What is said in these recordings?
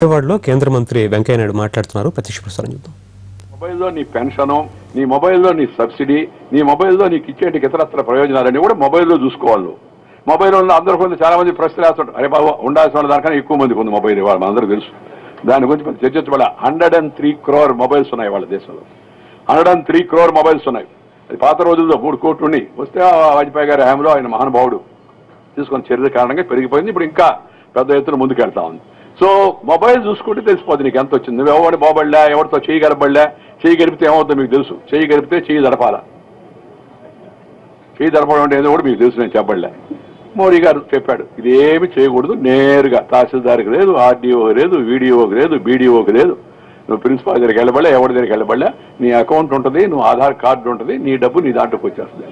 విజయవాడలో కేంద్ర మంత్రి వెంకయ్య నాయుడు మాట్లాడుతున్నారు. ప్రత్యక్ష ప్రసారం చూద్దాం. మొబైల్లో నీ పెన్షన్, నీ మొబైల్లో నీ సబ్సిడీ, నీ మొబైల్లో నీకు ఇచ్చేటి ఇతరత్ర ప్రయోజనాలన్నీ కూడా మొబైల్లో చూసుకోవాలి. మొబైల్లో అందరూ కొంత చాలా మంది ప్రశ్నలు వేస్తుంటారు. అరే బాబు ఉండాల్సిన దానికన్నా ఎక్కువ మందికి ఉంది మొబైల్. ఇవాళ మనందరూ తెలుసు. దాని గురించి చర్చించబడ 103 crore మొబైల్స్ ఉన్నాయి వాళ్ళ దేశంలో. 103 crore మొబైల్స్ ఉన్నాయి. అది పాత రోజుల్లో 3 కోట్లు వస్తే వాజ్పేయి గారి హయాంలో ఆయన మహానుభావుడు తీసుకున్న చర్య కారణంగా పెరిగిపోయింది. ఇప్పుడు ఇంకా పెద్ద ఎత్తున ముందుకెళ్తా ఉంది. సో మొబైల్ చూసుకుంటే తెలిసిపోతుంది నీకు ఎంత వచ్చింది. నువ్వు ఎవరి బాబడ్లా, ఎవరితో చెయ్యి గడపడ్లా, చెయ్యి గడిపితే ఏమవుతుందో మీకు తెలుసు. చెయ్యి గడిపితే చెయ్యి దడపాలా. చెయ్యి దడపడం అంటే ఏదో కూడా మీకు తెలుసు, నేను చెప్పడ్లే. మోడీ గారు చెప్పాడు ఇది ఏమి చేయకూడదు. నేరుగా తహసీల్దార్కి లేదు, ఆర్డీఓకి లేదు, వీడియోకి లేదు, బీడీఓకి లేదు. నువ్వు ప్రిన్సిపాల్ దగ్గరికి వెళ్ళబడలే, ఎవరి దగ్గరికి వెళ్ళబడలే. నీ అకౌంట్ ఉంటుంది, నువ్వు ఆధార్ కార్డు ఉంటుంది, నీ డబ్బు నీ దాంట్లోకి వచ్చేస్తుంది.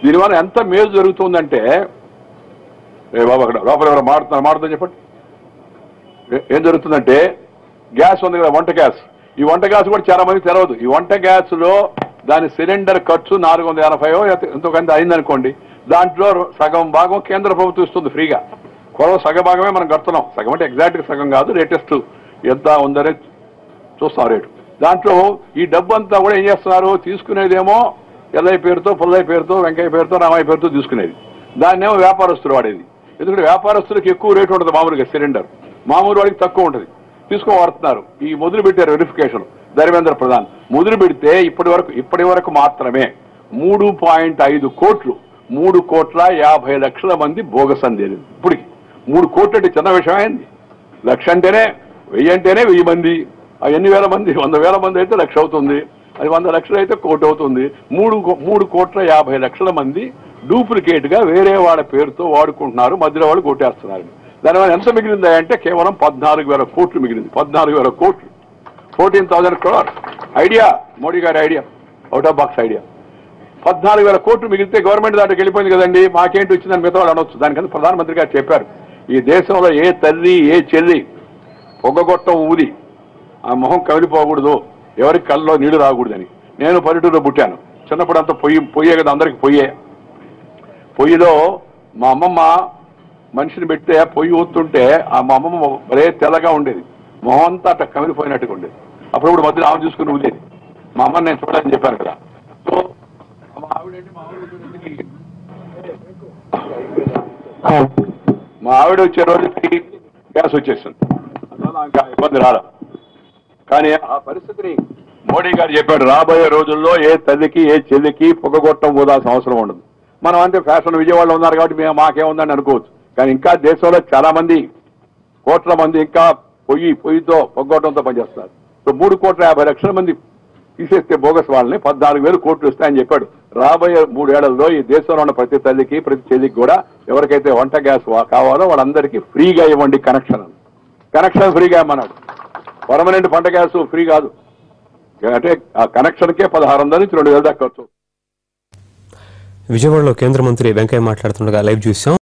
దీనివల్ల ఎంత మేలు జరుగుతుందంటే, ఏ బాబు అక్కడ లోపల ఎవరు మాడుతుందని చెప్పండి. ఏం జరుగుతుందంటే గ్యాస్ ఉంది కదా, వంట గ్యాస్. ఈ వంట గ్యాస్ కూడా చాలా మందికి తెలవదు. ఈ వంట గ్యాస్ లో దాని సిలిండర్ ఖర్చు 480 ఎంతోకంత అయిందనుకోండి. దాంట్లో సగం భాగం కేంద్ర ప్రభుత్వం ఇస్తుంది ఫ్రీగా. కొరవ సగ భాగమే మనం కడుతున్నాం. సగం అంటే ఎగ్జాక్ట్ గా సగం కాదు, లేటెస్ట్ ఎంత ఉందనే చూస్తాం రేటు. దాంట్లో ఈ డబ్బు అంతా కూడా ఏం చేస్తున్నారు, తీసుకునేదేమో ఎల్ఐ పేరుతో, పుల్లయ్య పేరుతో, వెంకయ్య పేరుతో, రామయ్య పేరుతో తీసుకునేది. దాన్నేమో వ్యాపారస్తులు వాడేది. ఎందుకంటే వ్యాపారస్తులకు ఎక్కువ రేటు ఉంటుంది మామూలుగా సిలిండర్, మామూలు వాడికి తక్కువ ఉంటుంది. తీసుకోవాడుతున్నారు. ఈ మొదలు పెట్టారు వెరిఫికేషన్ ధర్మేంద్ర ప్రధాన్. మొదలు పెడితే ఇప్పటి వరకు మాత్రమే 3.5 కోట్లు, 3,50,00,000 మంది బోగస్ అందేది. ఇప్పటికి 3 కోట్లు అంటే చిన్న విషయం అయింది. 1,00,000 అంటేనే 1000 అంటేనే 1000 మంది. ఎన్ని వేల మంది, 100,000 మంది అయితే 1,00,000 అవుతుంది. అది 100 లక్షలు అయితే 1 కోటి అవుతుంది. 3,50,00,000 మంది డూప్లికేట్ గా వేరే వాళ్ళ పేరుతో వాడుకుంటున్నారు. మధ్యలో వాళ్ళు కొట్టేస్తున్నారు. దానివల్ల ఎంత మిగిలిందా అంటే కేవలం 14,000 కోట్లు మిగిలింది. 14,000 కోట్లు, 14,000 crore. ఐడియా, మోడీ గారి idea, out of box idea. 14,000 కోట్లు మిగిలితే గవర్నమెంట్ దాంట్లోకి వెళ్ళిపోయింది కదండి, మాకేంటి వచ్చిందని మిగతా వాళ్ళు అనొచ్చు. దానికన్నా ప్రధానమంత్రి గారు చెప్పారు, ఈ దేశంలో ఏ తల్లి ఏ చెల్లి పొగగొట్టం ఊది ఆ మొహం కమిలిపోకూడదు, ఎవరికి కళ్ళలో నీళ్లు రాకూడదని. నేను పల్లెటూరులో పుట్టాను. చిన్నప్పుడు అంతా పొయ్యే కదా, అందరికి పొయ్యిలో మా అమ్మమ్మ మనిషిని పెడితే పొయ్యి ఊతుంటే మా అమ్మమ్మ మరే తెల్లగా ఉండేది, మొహం అంతా అట్లా కమిలిపోయినట్టుగా ఉండేది. అప్పుడప్పుడు మధ్యలో ఆమె చూసుకుని ఊదేది. మా అమ్మని నేను చూడాలని చెప్పాను కదా. సో మా ఆవిడ వచ్చే రోజుకి గ్యాస్ వచ్చేస్తుంది. అందువల్ల ఇంకా ఇబ్బంది రాదు. కానీ ఆ పరిస్థితిని మోడీ గారు చెప్పాడు, రాబోయే రోజుల్లో ఏ తల్లికి ఏ చెల్లికి పొగగొట్టం ఊదాల్సిన అవసరం ఉండదు. మనం అంటే ఫ్యాషన్ విజయవాడలో ఉన్నారు కాబట్టి మేము మాకేముందని అనుకోవచ్చు. కానీ ఇంకా దేశంలో చాలా మంది, కోట్ల మంది ఇంకా పొయ్యితో పొగగొట్టంతో పనిచేస్తున్నారు. సో 3,50,00,000 మంది తీసేస్తే బోగస్ వాళ్ళని 14,000 కోట్లు ఇస్తాయని చెప్పాడు. రాబోయే 3 ఏళ్లలో ఈ దేశంలో ఉన్న ప్రతి తల్లికి ప్రతి చెల్లికి కూడా ఎవరికైతే వంట గ్యాస్ కావాలో వాళ్ళందరికీ ఫ్రీగా ఇవ్వండి కనెక్షన్ ఫ్రీగా ఇవ్వమన్నాడు. పర్మనెంట్ వంట గ్యాస్ ఫ్రీ కాదు. అంటే ఆ కనెక్షన్కే 1,600 నుంచి 2,000 దాకా ఖర్చు. విజయవాడలో కేంద్ర మంత్రి వెంకయ్య మాట్లాడుతుండగా లైవ్ చూసాం.